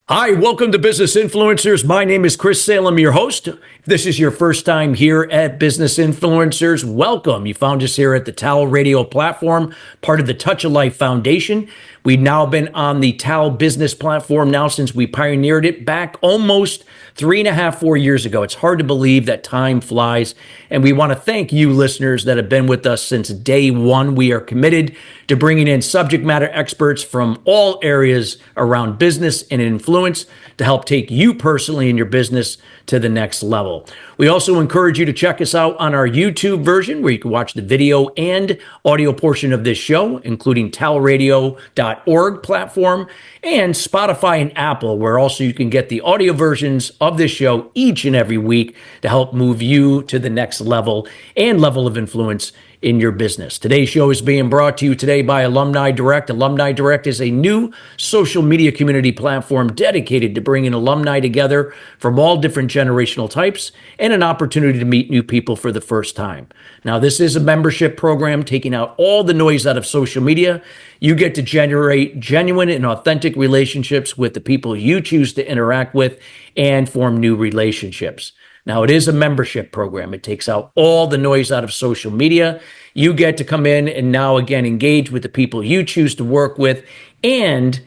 Hi, welcome to Business Influencers. My name is Chris Salem, your host. If this is your first time here at Business Influencers, welcome. You found us here at the TALRadio platform, part of the Touch of Life Foundation. We've now been on the TAL business platform now since we pioneered it back almost 4 years ago. It's hard to believe that time flies. And we want to thank you listeners that have been with us since day one. We are committed to bringing in subject matter experts from all areas around business and influence to help take you personally and your business to the next level. We also encourage you to check us out on our YouTube version where you can watch the video and audio portion of this show, including TALRadio.org platform and Spotify and Apple, where also you can get the audio versions of this show each and every week to help move you to the next level and level of influence in your business. Today's show is being brought to you today by Alumni Direct. Alumni Direct is a new social media community platform dedicated to bringing alumni together from all different generational types and an opportunity to meet new people for the first time. Now, this is a membership program taking out all the noise out of social media. You get to generate genuine and authentic relationships with the people you choose to interact with and form new relationships. Now, it is a membership program. It takes out all the noise out of social media. You get to come in and now, again, engage with the people you choose to work with. And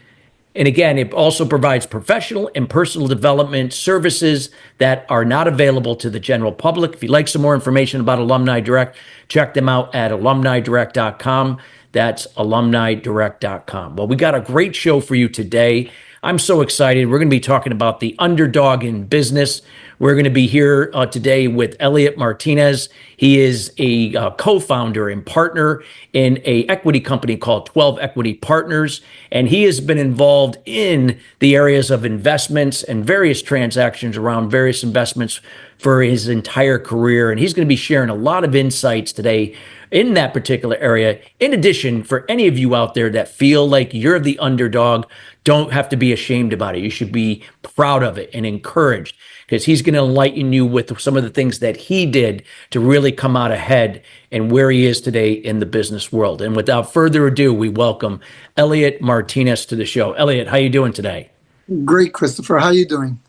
again, it also provides professional and personal development services that are not available to the general public. If you'd like some more information about Alumni Direct, check them out at alumnidirect.com. That's alumnidirect.com. Well, we got a great show for you today. I'm so excited. We're going to be talking about the underdog in business. We're going to be here today with Elliot Martinez. He is a co-founder and partner in an equity company called 12 Equity Partners, and he has been involved in the areas of investments and various transactions around various investments for his entire career. And he's going to be sharing a lot of insights today in that particular area. In addition, for any of you out there that feel like you're the underdog, don't have to be ashamed about it. You should be proud of it and encouraged, because he's going to enlighten you with some of the things that he did to really come out ahead and where he is today in the business world. And without further ado, we welcome Elliot Martinez to the show. Elliot, how you doing today? Great, Christopher. How you doing?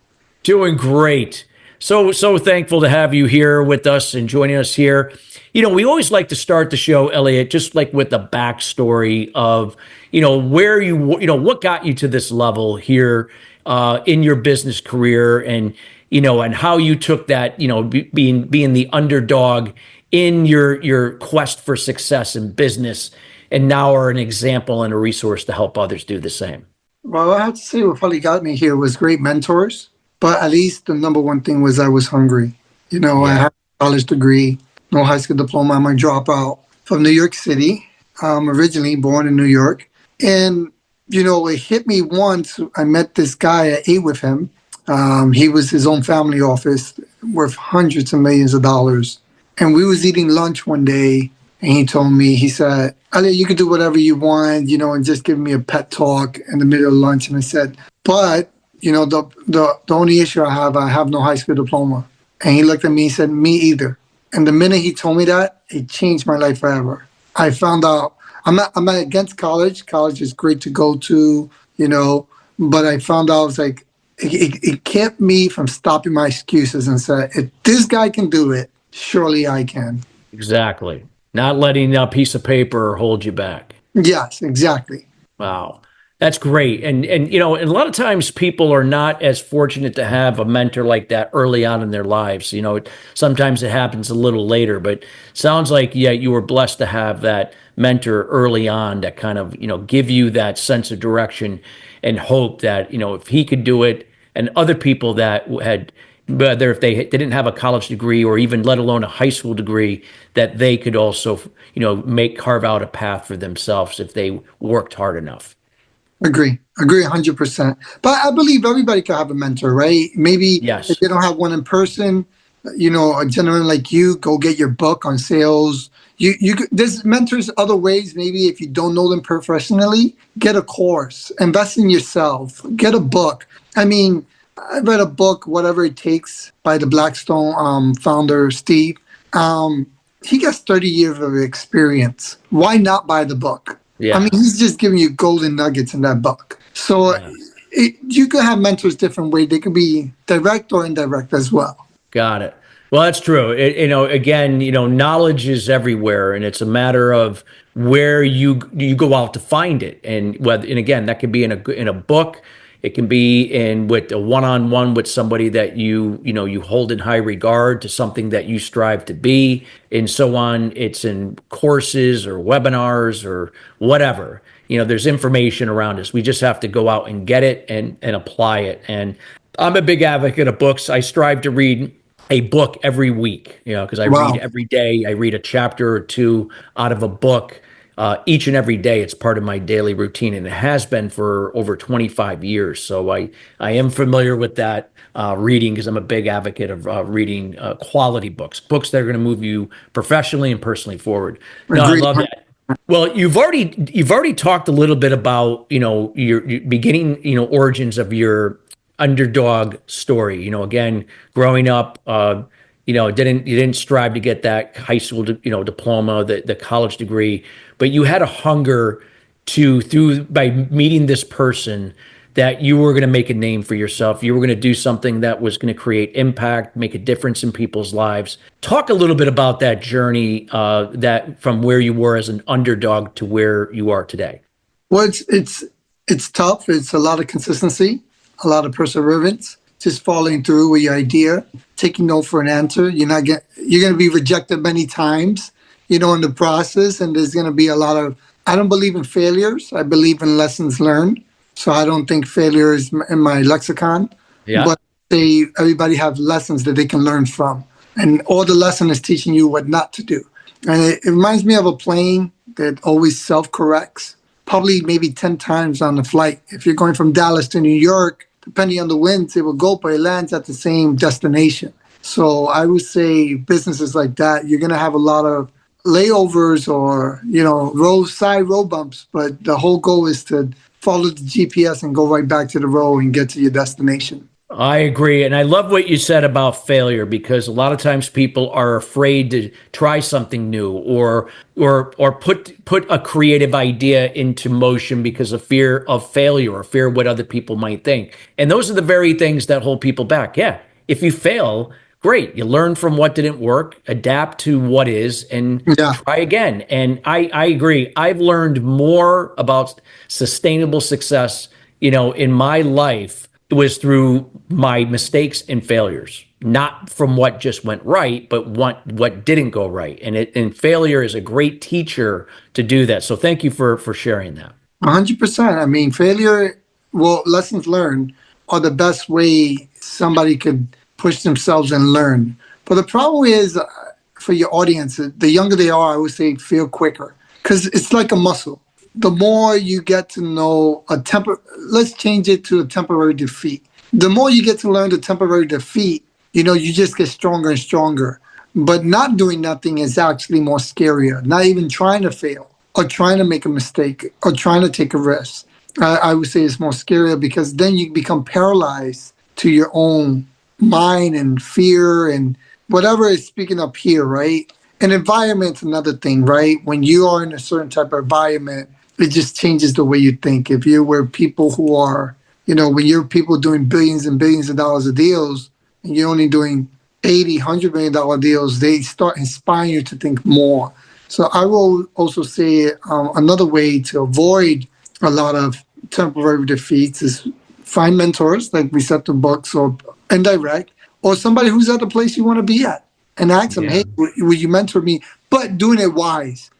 Doing great. So thankful to have you here with us and joining us here. You know, we always like to start the show, Elliot, just like with the backstory of, where what got you to this level here in your business career, and, and how you took that, being the underdog in your quest for success in business, and now are an example and a resource to help others do the same. Well, I have to say what probably got me here was great mentors. But at least the number one thing was I was hungry. I had a college degree, no high school diploma. I'm a dropout from New York City. I'm originally born in New York. And, it hit me once. I met this guy. I ate with him. He was his own family office worth hundreds of millions of dollars. And we was eating lunch one day. And he told me, he said, Elliot, you can do whatever you want, and just give me a pet talk in the middle of lunch. And I said, but the only issue I have no high school diploma. And he looked at me and said, me either. And the minute he told me that, it changed my life forever. I found out I'm not against college. College is great to go to, but I found out it's like it kept me from stopping my excuses and said, if this guy can do it, surely I can. Exactly. Not letting a piece of paper hold you back. Yes, exactly. Wow. That's great. And a lot of times people are not as fortunate to have a mentor like that early on in their lives. Sometimes it happens a little later, but sounds like, you were blessed to have that mentor early on that kind of, give you that sense of direction and hope that, if he could do it, and other people that had, whether if they didn't have a college degree or even let alone a high school degree, that they could also, carve out a path for themselves if they worked hard enough. Agree 100%. But I believe everybody can have a mentor, right? Maybe yes. If they don't have one in person, a gentleman like you, go get your book on sales. There's mentors other ways. Maybe if you don't know them professionally, get a course, invest in yourself, get a book. I mean, I read a book, Whatever It Takes, by the Blackstone founder, Steve. he got 30 years of experience. Why not buy the book? I Yeah. mean, he's just giving you golden nuggets in that book. So Yeah. you can have mentors different ways. They can be direct or indirect as well. Got it. Well, that's true. Again, knowledge is everywhere, and it's a matter of where you go out to find it. And again, that could be in a book. It can be in with a one-on-one with somebody that you hold in high regard, to something that you strive to be, and so on. It's in courses or webinars or whatever. There's information around us. We just have to go out and get it and apply it. And I'm a big advocate of books. I strive to read a book every week, because I read Wow. every day. I read a chapter or two out of a book each and every day. It's part of my daily routine, and it has been for over 25 years. So I am familiar with that reading, because I'm a big advocate of reading quality books that are going to move you professionally and personally forward. No, I Agreed. love that. Well, you've already talked a little bit about your beginning origins of your underdog story. Again, growing up, you didn't strive to get that high school diploma, the college degree, but you had a hunger by meeting this person, that you were going to make a name for yourself. You were going to do something that was going to create impact, make a difference in people's lives. Talk a little bit about that journey, that from where you were as an underdog to where you are today. Well, it's tough. It's a lot of consistency, a lot of perseverance, just following through with your idea, taking no for an answer. You're going to be rejected many times, in the process, and there's going to be a lot of. I don't believe in failures. I believe in lessons learned. So I don't think failure is in my lexicon. Yeah. But everybody have lessons that they can learn from, and all the lesson is teaching you what not to do. And it reminds me of a plane that always self-corrects, probably maybe 10 times on the flight. If you're going from Dallas to New York, depending on the winds, it will go, but it lands at the same destination. So I would say businesses like that, you're going to have a lot of layovers or, roadside road bumps, but the whole goal is to follow the GPS and go right back to the road and get to your destination. I agree. And I love what you said about failure, because a lot of times people are afraid to try something new or put a creative idea into motion because of fear of failure or fear of what other people might think. And those are the very things that hold people back. Yeah. If you fail, great. You learn from what didn't work, adapt to what is, and try again. And I agree. I've learned more about sustainable success, in my life. It was through my mistakes and failures, not from what just went right, but what didn't go right. And failure is a great teacher to do that. So thank you for sharing that. 100%. I mean, lessons learned are the best way somebody could push themselves and learn. But the problem is, for your audience, the younger they are, I would say feel quicker, because it's like a muscle. The more you get to know let's change it to a temporary defeat. The more you get to learn the temporary defeat, you just get stronger and stronger. But not doing nothing is actually more scarier. Not even trying to fail or trying to make a mistake or trying to take a risk. I would say it's more scarier, because then you become paralyzed to your own mind and fear and whatever is speaking up here, right? And environment's another thing, right? When you are in a certain type of environment, it just changes the way you think. If you're where people who are, when you're people doing billions and billions of dollars of deals, and you're only doing $80-100 million deals, they start inspiring you to think more. So I will also say another way to avoid a lot of temporary defeats is find mentors, like we said, the books, or indirect, or somebody who's at the place you want to be at, and ask them, hey, will you mentor me? But doing it wise.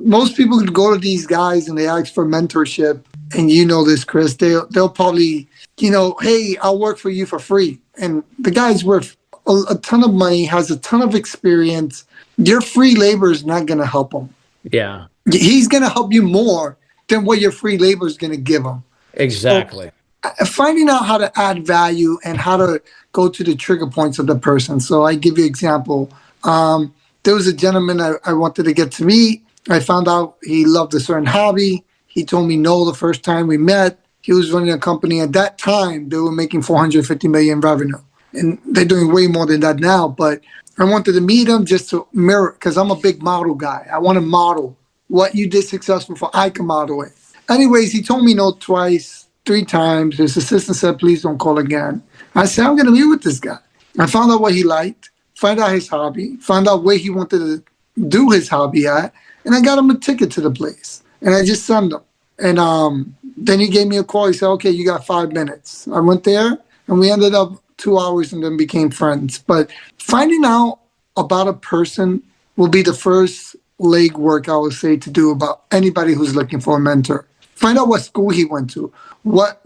Most people could go to these guys and they ask for mentorship, and this, Chris, they'll probably, hey, I'll work for you for free. And the guy's worth a ton of money, has a ton of experience. Your free labor is not going to help him. Yeah. He's going to help you more than what your free labor is going to give him. Exactly. So, finding out how to add value and how to go to the trigger points of the person. So I give you an example. There was a gentleman I wanted to get to meet. I found out he loved a certain hobby. He told me no the first time we met. He was running a company. At that time, they were making $450 million revenue. and they're doing way more than that now. But I wanted to meet him just to mirror, because I'm a big model guy. I want to model what you did successful for. I can model it. Anyways, he told me no twice, 3 times. His assistant said, please don't call again. I said, I'm going to meet with this guy. I found out what he liked, find out his hobby, find out where he wanted to do his hobby at, and I got him a ticket to the place. And I just sent him. And then he gave me a call. He said, okay, you got 5 minutes. I went there, and we ended up 2 hours and then became friends. But finding out about a person will be the first leg work I would say to do about anybody who's looking for a mentor. Find out what school he went to, what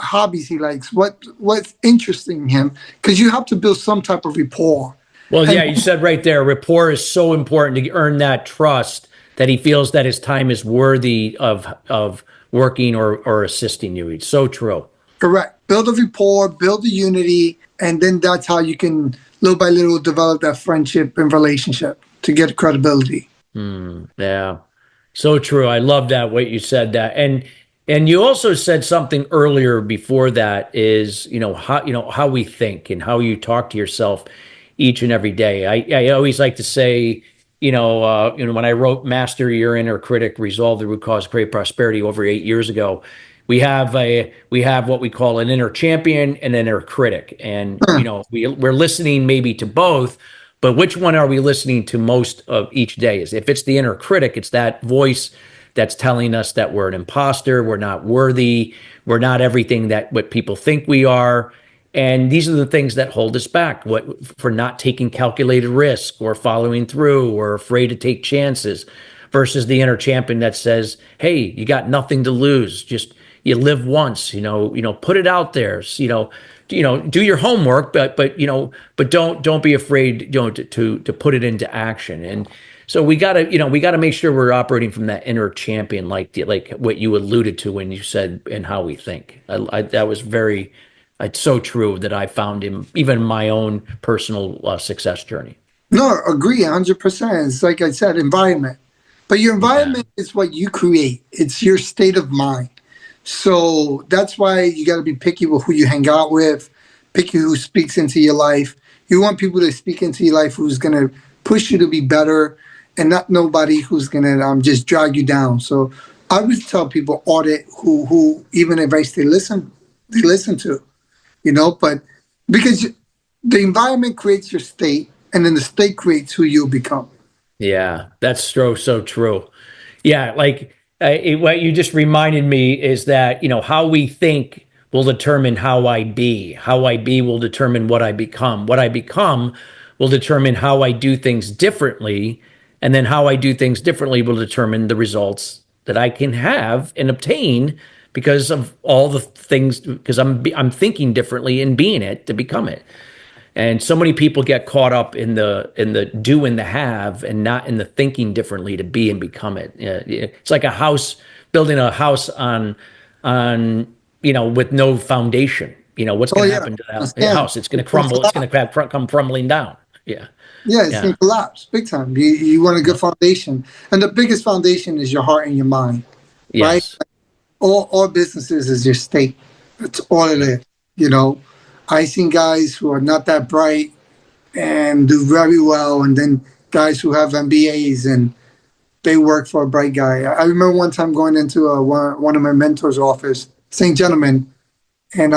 hobbies he likes, what's interesting him, because you have to build some type of rapport. Well, yeah, you said right there, rapport is so important to earn that trust that he feels that his time is worthy of working or assisting you. It's so true. Correct. Build a rapport, build a unity, and then that's how you can little by little develop that friendship and relationship to get credibility. Yeah. So true. I love that, what you said that. And you also said something earlier before that is, how we think and how you talk to yourself each and every day. I always like to say, when I wrote Master Your Inner Critic, Resolve the Root Cause, Create Prosperity over 8 years ago, we have what we call an inner champion and an inner critic. And, we're listening maybe to both, but which one are we listening to most of each day? Is if it's the inner critic, it's that voice that's telling us that we're an imposter, we're not worthy, we're not everything that what people think we are. And these are the things that hold us back, for not taking calculated risk or following through or afraid to take chances, versus the inner champion that says, hey, you got nothing to lose. Just you live once, put it out there, do your homework, but don't be afraid, to put it into action. And so we gotta make sure we're operating from that inner champion, like what you alluded to when you said, and how we think. That was it's so true that I found him even in my own personal success journey. No, agree 100%. It's like I said, environment. But your environment is what you create. It's your state of mind. So that's why you got to be picky with who you hang out with, picky who speaks into your life. You want people to speak into your life who's going to push you to be better, and not nobody who's going to just drag you down. So I would tell people audit who even advice they listen to, but because the environment creates your state, and then the state creates who you'll become. Yeah, that's so true. Yeah, what you just reminded me is that, how we think will determine how I be. How I be will determine what I become. What I become will determine how I do things differently. And then how I do things differently will determine the results that I can have and obtain because of all the things, because I'm thinking differently and being it to become it. And so many people get caught up in the do and the have, and not in the thinking differently to be and become it. It's like building a house on with no foundation. What's going to happen to that house? It's going to crumble. It's going to come crumbling down. Yeah. Yeah, it's going to collapse big time. You want a good foundation, and the biggest foundation is your heart and your mind. Yes. Right? All businesses is your state. That's all it is. I've seen guys who are not that bright and do very well, and then guys who have MBAs and they work for a bright guy. I remember one time going into one of my mentors' office, same gentleman, and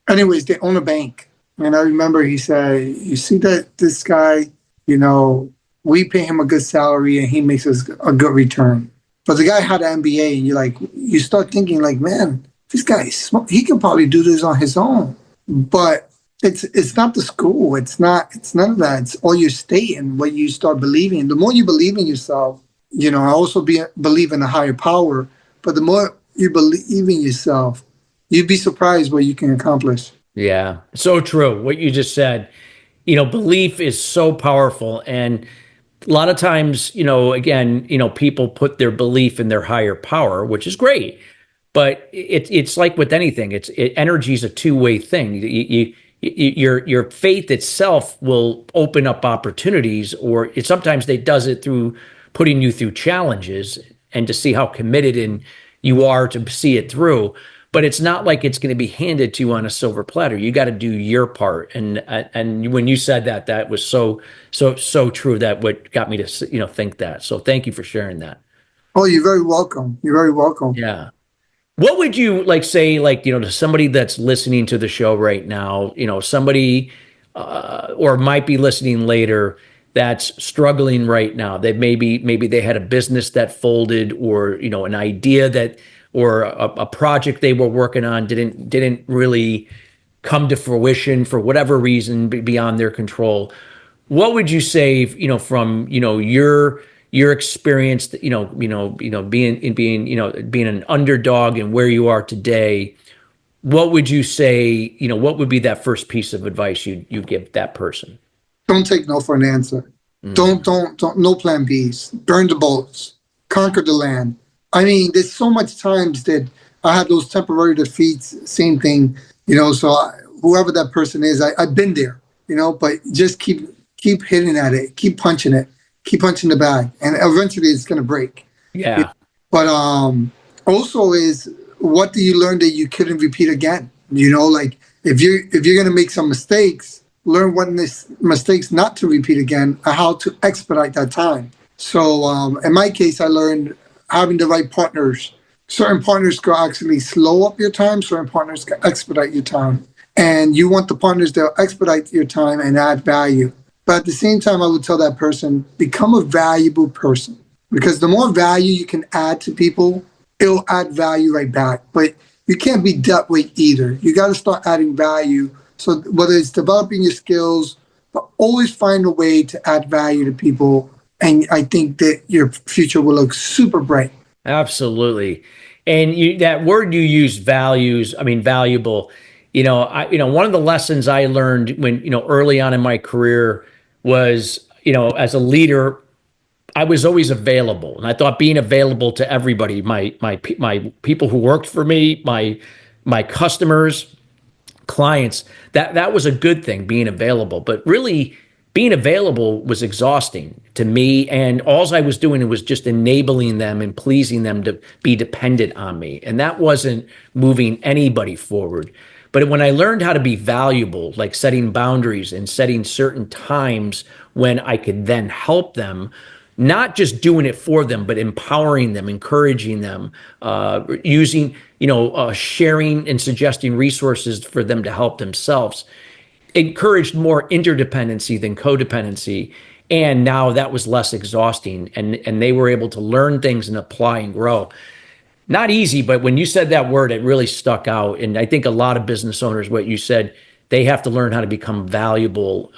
anyways, they own a bank. And I remember he said, you see that this guy, we pay him a good salary and he makes us a good return. But the guy had an MBA, and you start thinking man, this guy is smart. He can probably do this on his own. But it's not the school. It's none of that. It's all your state and what you start believing. The more you believe in yourself, I also believe in a higher power. But the more you believe in yourself, you'd be surprised what you can accomplish. Yeah, so true. What you just said, belief is so powerful. And a lot of times, people put their belief in their higher power, which is great. But it's like with anything. Energy is a two-way thing. Your faith itself will open up opportunities, or sometimes it does it through putting you through challenges and to see how committed you are to see it through. but it's not like it's going to be handed to you on a silver platter. You got to do your part. And when you said that, that was so true. That what got me to think that. So thank you for sharing that. Oh, you're very welcome. You're very welcome. Yeah. What would you like say, like, to somebody that's listening to the show right now, somebody or might be listening later that's struggling right now. That maybe they had a business that folded, or an idea that, or a project they were working on didn't really come to fruition for whatever reason beyond their control. What would you say, from your experience, being an underdog and where you are today? What would you say, what would be that first piece of advice you'd give that person? Don't take no for an answer. Don't, no plan Bs. Burn the boats. Conquer the land. I mean, there's so much times that I had those temporary defeats, same thing, whoever that person is, I've been there, but just keep hitting at it, keep punching it, keep punching the bag, and eventually it's going to break. Yeah. But also is, what do you learn that you couldn't repeat again? Like if you're going to make some mistakes, learn what mistakes not to repeat again, and how to expedite that time. So in my case, I learned having the right partners. Certain partners can actually slow up your time. Certain partners can expedite your time. And you want the partners that will expedite your time and add value. But at the same time, I would tell that person, become a valuable person. Because the more value you can add to people, it'll add value right back. But you can't be that way either. You got to start adding value. So whether it's developing your skills, but always find a way to add value to people. And I think that your future will look super bright. Absolutely. And that word you use, valuable, one of the lessons I learned when, early on in my career was, as a leader, I was always available. And I thought being available to everybody, my people who worked for me, my customers, clients, that was a good thing, being available. But really, being available was exhausting to me, and all I was doing was just enabling them and pleasing them to be dependent on me, and that wasn't moving anybody forward. But when I learned how to be valuable, like setting boundaries and setting certain times when I could then help them, not just doing it for them, but empowering them, encouraging them, using, sharing and suggesting resources for them to help themselves, encouraged more interdependency than codependency. And now that was less exhausting, and they were able to learn things and apply and grow. Not easy, but when you said that word, it really stuck out. And I think a lot of business owners, what you said, they have to learn how to become valuable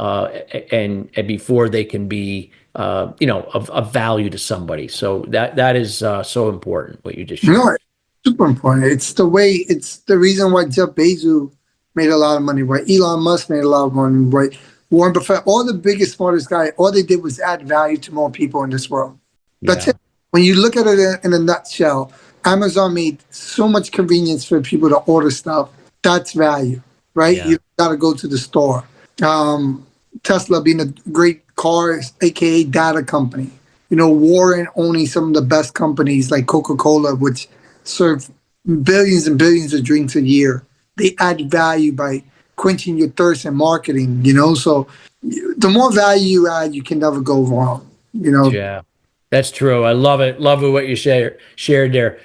and before they can be of value to somebody. So that is so important, what you just shared. No, it's super important. It's the reason why Jeff Bezos made a lot of money, right? Elon Musk made a lot of money, right? Warren Buffett, all the biggest, smartest guys, all they did was add value to more people in this world. That's it. When you look at it in a nutshell, Amazon made so much convenience for people to order stuff. That's value, right? Yeah. You got to go to the store. Tesla being a great car, aka data company. Warren owning some of the best companies like Coca-Cola, which serve billions and billions of drinks a year. They add value by quenching your thirst and marketing, so the more value you add, you can never go wrong, Yeah, that's true. I love it. Love what you shared there.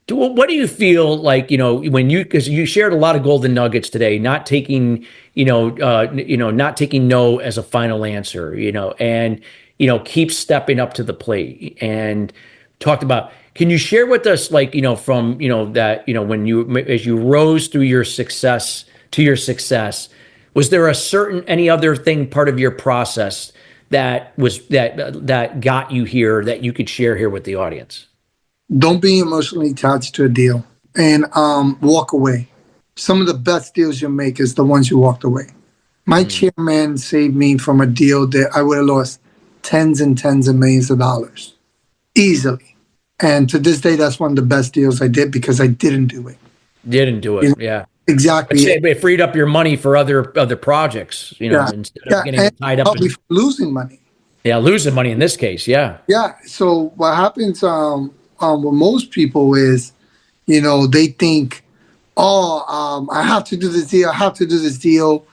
What do you feel like, because you shared a lot of golden nuggets today, not taking, not taking no as a final answer, and, keep stepping up to the plate, and talked about, can you share with us, like, from, that, when as you rose through your success to your success, was there any other thing, part of your process that got you here that you could share here with the audience? Don't be emotionally attached to a deal, and walk away. Some of the best deals you make is the ones you walked away. My chairman saved me from a deal that I would have lost tens and tens of millions of dollars easily. And to this day, that's one of the best deals I did because I didn't do it. Yeah. Exactly. It freed up your money for other projects, instead of getting tied up in losing money. Yeah, losing money in this case, yeah. Yeah. So what happens with most people is, they think, I have to do this deal. I have to do this deal,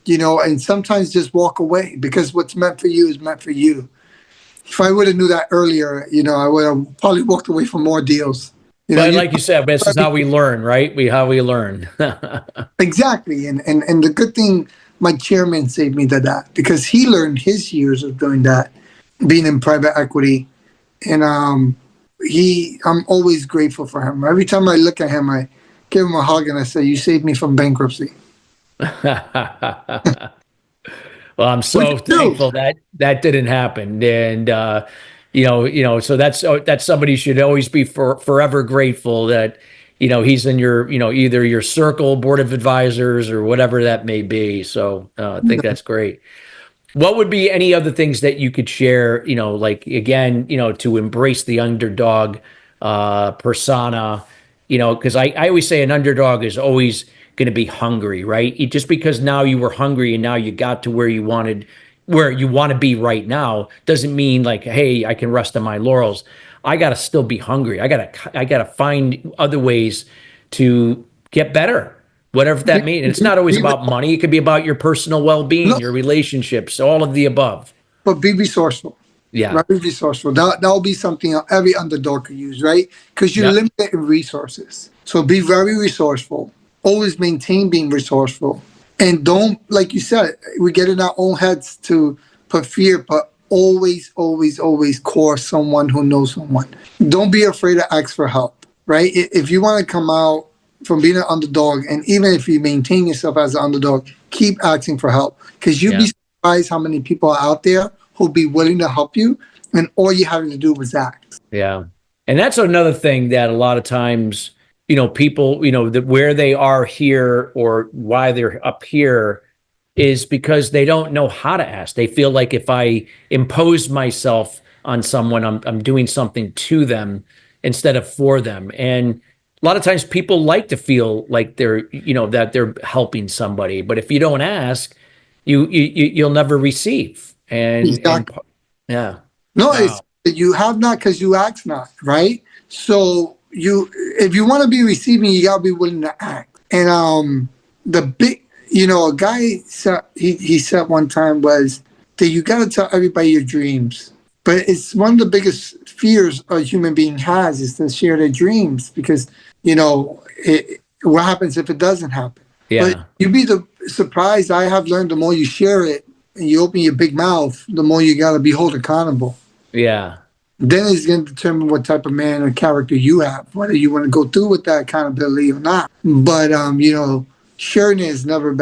and sometimes just walk away because what's meant for you is meant for you. If I would have knew that earlier, I would have probably walked away from more deals. But You like you said, this is how we learn, right? How we learn. exactly, and the good thing, my chairman saved me to that because he learned his years of doing that, being in private equity, and I'm always grateful for him. Every time I look at him, I give him a hug and I say, "You saved me from bankruptcy." Well, I'm Which so is true. thankful that that didn't happen, and so that's somebody should always be forever grateful that he's in your either your circle, board of advisors, or whatever that may be. So I think that's great. What would be any other things that you could share? Like again, to embrace the underdog persona. Because I always say an underdog is always going to be hungry, right? Just because now you were hungry and now you got to where you wanted, where you want to be right now, doesn't mean like, hey, I can rest on my laurels. I got to still be hungry. I gotta find other ways to get better, whatever Be, that means. And it's not always be, about money. It could be about your personal well-being, no, your relationships, all of the above. but be resourceful. Yeah. Right? Be resourceful. That'll be something every underdog could use, right? Because you're Yep. limited in resources. So be very resourceful. Always maintain being resourceful. And don't, like you said, we get in our own heads to put fear, but always, always, always call someone who knows someone. Don't be afraid to ask for help, right? If you want to come out from being an underdog, and even if you maintain yourself as an underdog, keep asking for help because you'd Yeah. be surprised how many people are out there who'll be willing to help you, and all you having to do was act. Yeah. And that's another thing that a lot of times, people, that where they are here or why they're up here is because they don't know how to ask. They feel like if I impose myself on someone, I'm doing something to them instead of for them. And a lot of times people like to feel like that they're helping somebody, but if you don't ask, you'll never receive. And Exactly. yeah. No, it's Wow. you have not because you ask not, right? So if you want to be receiving, you gotta be willing to act. And the big, a guy said he said one time was that you gotta tell everybody your dreams. But it's one of the biggest fears a human being has is to share their dreams because what happens if it doesn't happen? But Yeah. you'd be surprised. I have learned the more you share it and you open your big mouth, the more you gotta be held accountable. Yeah. Then it's going to determine what type of man or character you have, whether you want to go through with that accountability or not. But sharing is never a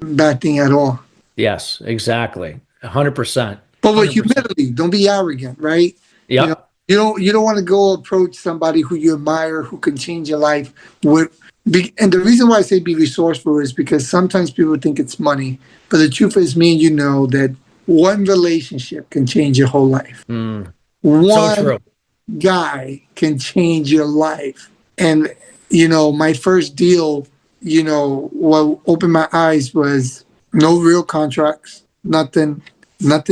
bad thing at all. Yes, exactly. 100%. But with 100%. humility, don't be arrogant, right? You know, Yep. you don't want to go approach somebody who you admire who can change your life and the reason why I say be resourceful is because sometimes people think it's money, but the truth is, me and you know that one relationship can change your whole life. Mm, so One true. guy can change your life. And, my first deal, what opened my eyes was no real contracts, nothing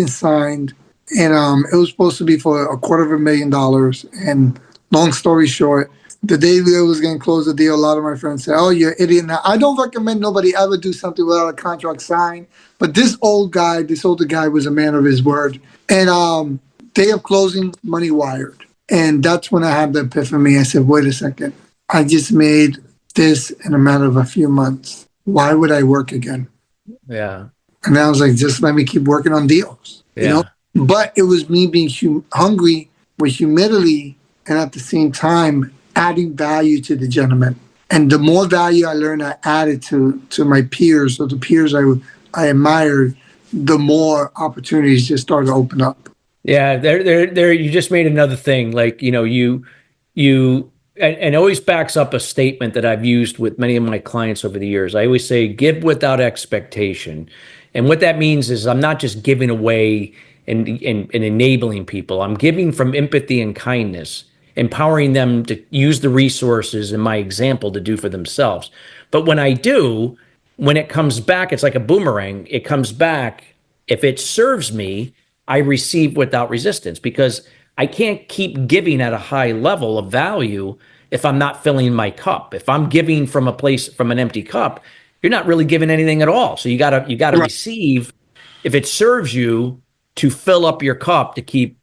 signed. And it was supposed to be for $250,000. And long story short, the day we was going to close the deal, a lot of my friends said, "Oh, you're an idiot." Now, I don't recommend nobody ever do something without a contract signed. But this older guy was a man of his word. And day of closing, money wired. And that's when I had the epiphany. I said, wait a second. I just made this in a matter of a few months. Why would I work again? Yeah. And I was like, just let me keep working on deals. Yeah. But it was me being hungry with humility and at the same time adding value to the gentleman. And the more value I learned, I added to my peers or the peers I admired, the more opportunities just started to open up. Yeah. There, you just made another thing. Like, and it always backs up a statement that I've used with many of my clients over the years. I always say, give without expectation. And what that means is I'm not just giving away and enabling people. I'm giving from empathy and kindness, empowering them to use the resources in my example to do for themselves. But when I do, when it comes back, it's like a boomerang. It comes back. If it serves me, I receive without resistance because I can't keep giving at a high level of value if I'm not filling my cup. If I'm giving from an empty cup, you're not really giving anything at all. So you gotta Right. receive if it serves you to fill up your cup to keep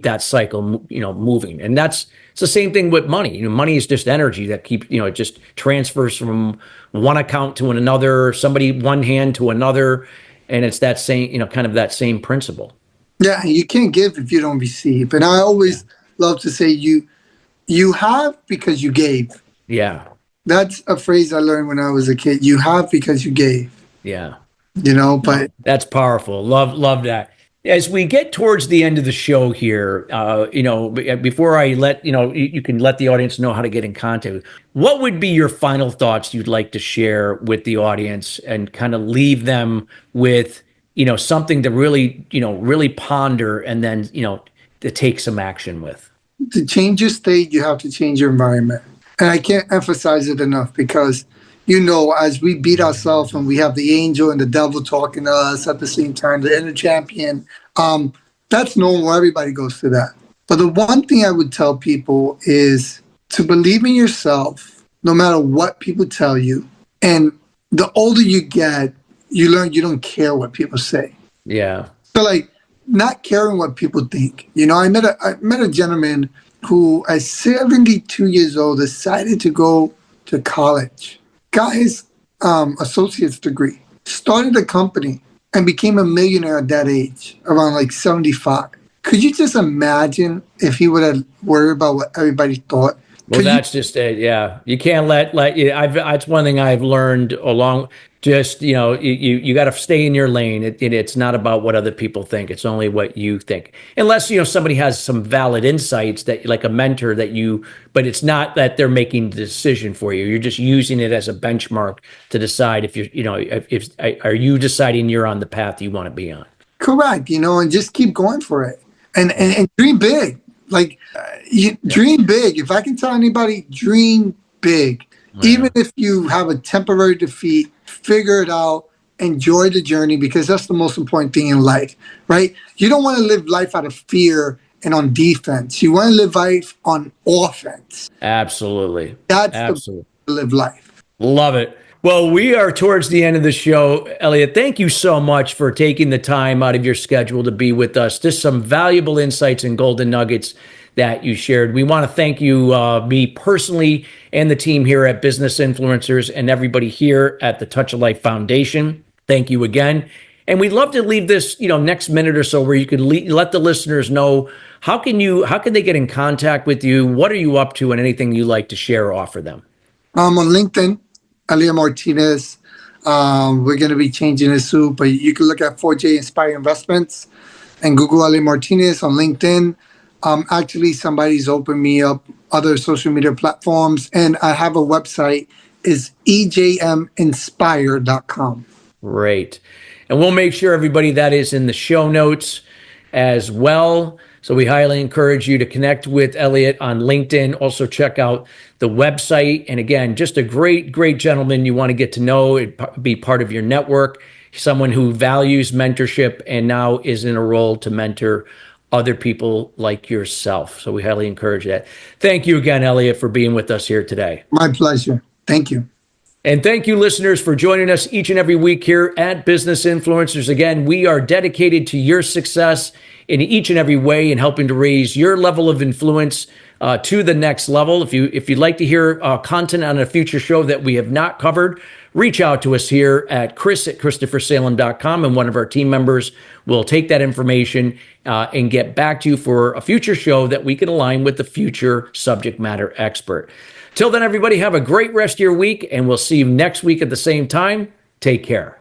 that cycle, moving. And it's the same thing with money. Money is just energy that it just transfers from one account to another, one hand to another. And it's that same, kind of that same principle. Yeah, you can't give if you don't receive. And I always love to say you have because you gave. Yeah. That's a phrase I learned when I was a kid. You have because you gave. Yeah. But That's powerful. Love that. As we get towards the end of the show here, before I let you can let the audience know how to get in contact. What would be your final thoughts you'd like to share with the audience and kind of leave them with, something to really ponder and then, to take some action with? To change your state, you have to change your environment. And I can't emphasize it enough because, as we beat ourselves and we have the angel and the devil talking to us at the same time, the inner champion, that's normal. Everybody goes through that. But the one thing I would tell people is to believe in yourself, no matter what people tell you. And the older you get, you learn you don't care what people say. Yeah. So not caring what people think. I met a gentleman who at 72 years old decided to go to college, got his associate's degree, started a company, and became a millionaire at that age, around 75. Could you just imagine if he would have worried about what everybody thought? Well, that's just it. Yeah, you can't let that's one thing I've learned along. Just you got to stay in your lane. It's not about what other people think. It's only what you think. Unless somebody has some valid insights that, like a mentor, but it's not that they're making the decision for you. You're just using it as a benchmark to decide if if are you deciding you're on the path you want to be on. Correct. And just keep going for it, and dream big. Dream big. If I can tell anybody, dream big. Yeah. Even if you have a temporary defeat, figure it out, enjoy the journey, because that's the most important thing in life, right? You don't want to live life out of fear and on defense. You want to live life on offense. Absolutely. That's the live life. Love it. Well, we are towards the end of the show. Elliot, thank you so much for taking the time out of your schedule to be with us. Just some valuable insights and golden nuggets that you shared. We want to thank you, me personally, and the team here at Business Influencers and everybody here at the Touch of Life Foundation. Thank you again. And we'd love to leave this, next minute or so where you could let the listeners know how can they get in contact with you? What are you up to, and anything you like to share or offer them? On LinkedIn, Elliot Martinez. We're going to be changing it soon, but you can look at 4J Inspire Investments and Google Elliot Martinez on LinkedIn. Actually, somebody's opened me up other social media platforms, and I have a website, is ejminspire.com. Great. And we'll make sure, everybody, that is in the show notes as well. So we highly encourage you to connect with Elliot on LinkedIn. Also check out the website. And again, just a great, great gentleman you want to get to know, be part of your network, someone who values mentorship and now is in a role to mentor other people like yourself. So we highly encourage that. Thank you again, Elliot, for being with us here today. My pleasure. Thank you. And thank you, listeners, for joining us each and every week here at Business Influencers. Again, we are dedicated to your success in each and every way and helping to raise your level of influence to the next level. If you'd like to hear content on a future show that we have not covered, reach out to us here at chris@christophersalem.com, and one of our team members will take that information and get back to you for a future show that we can align with the future subject matter expert. Till then, everybody, have a great rest of your week, and we'll see you next week at the same time. Take care.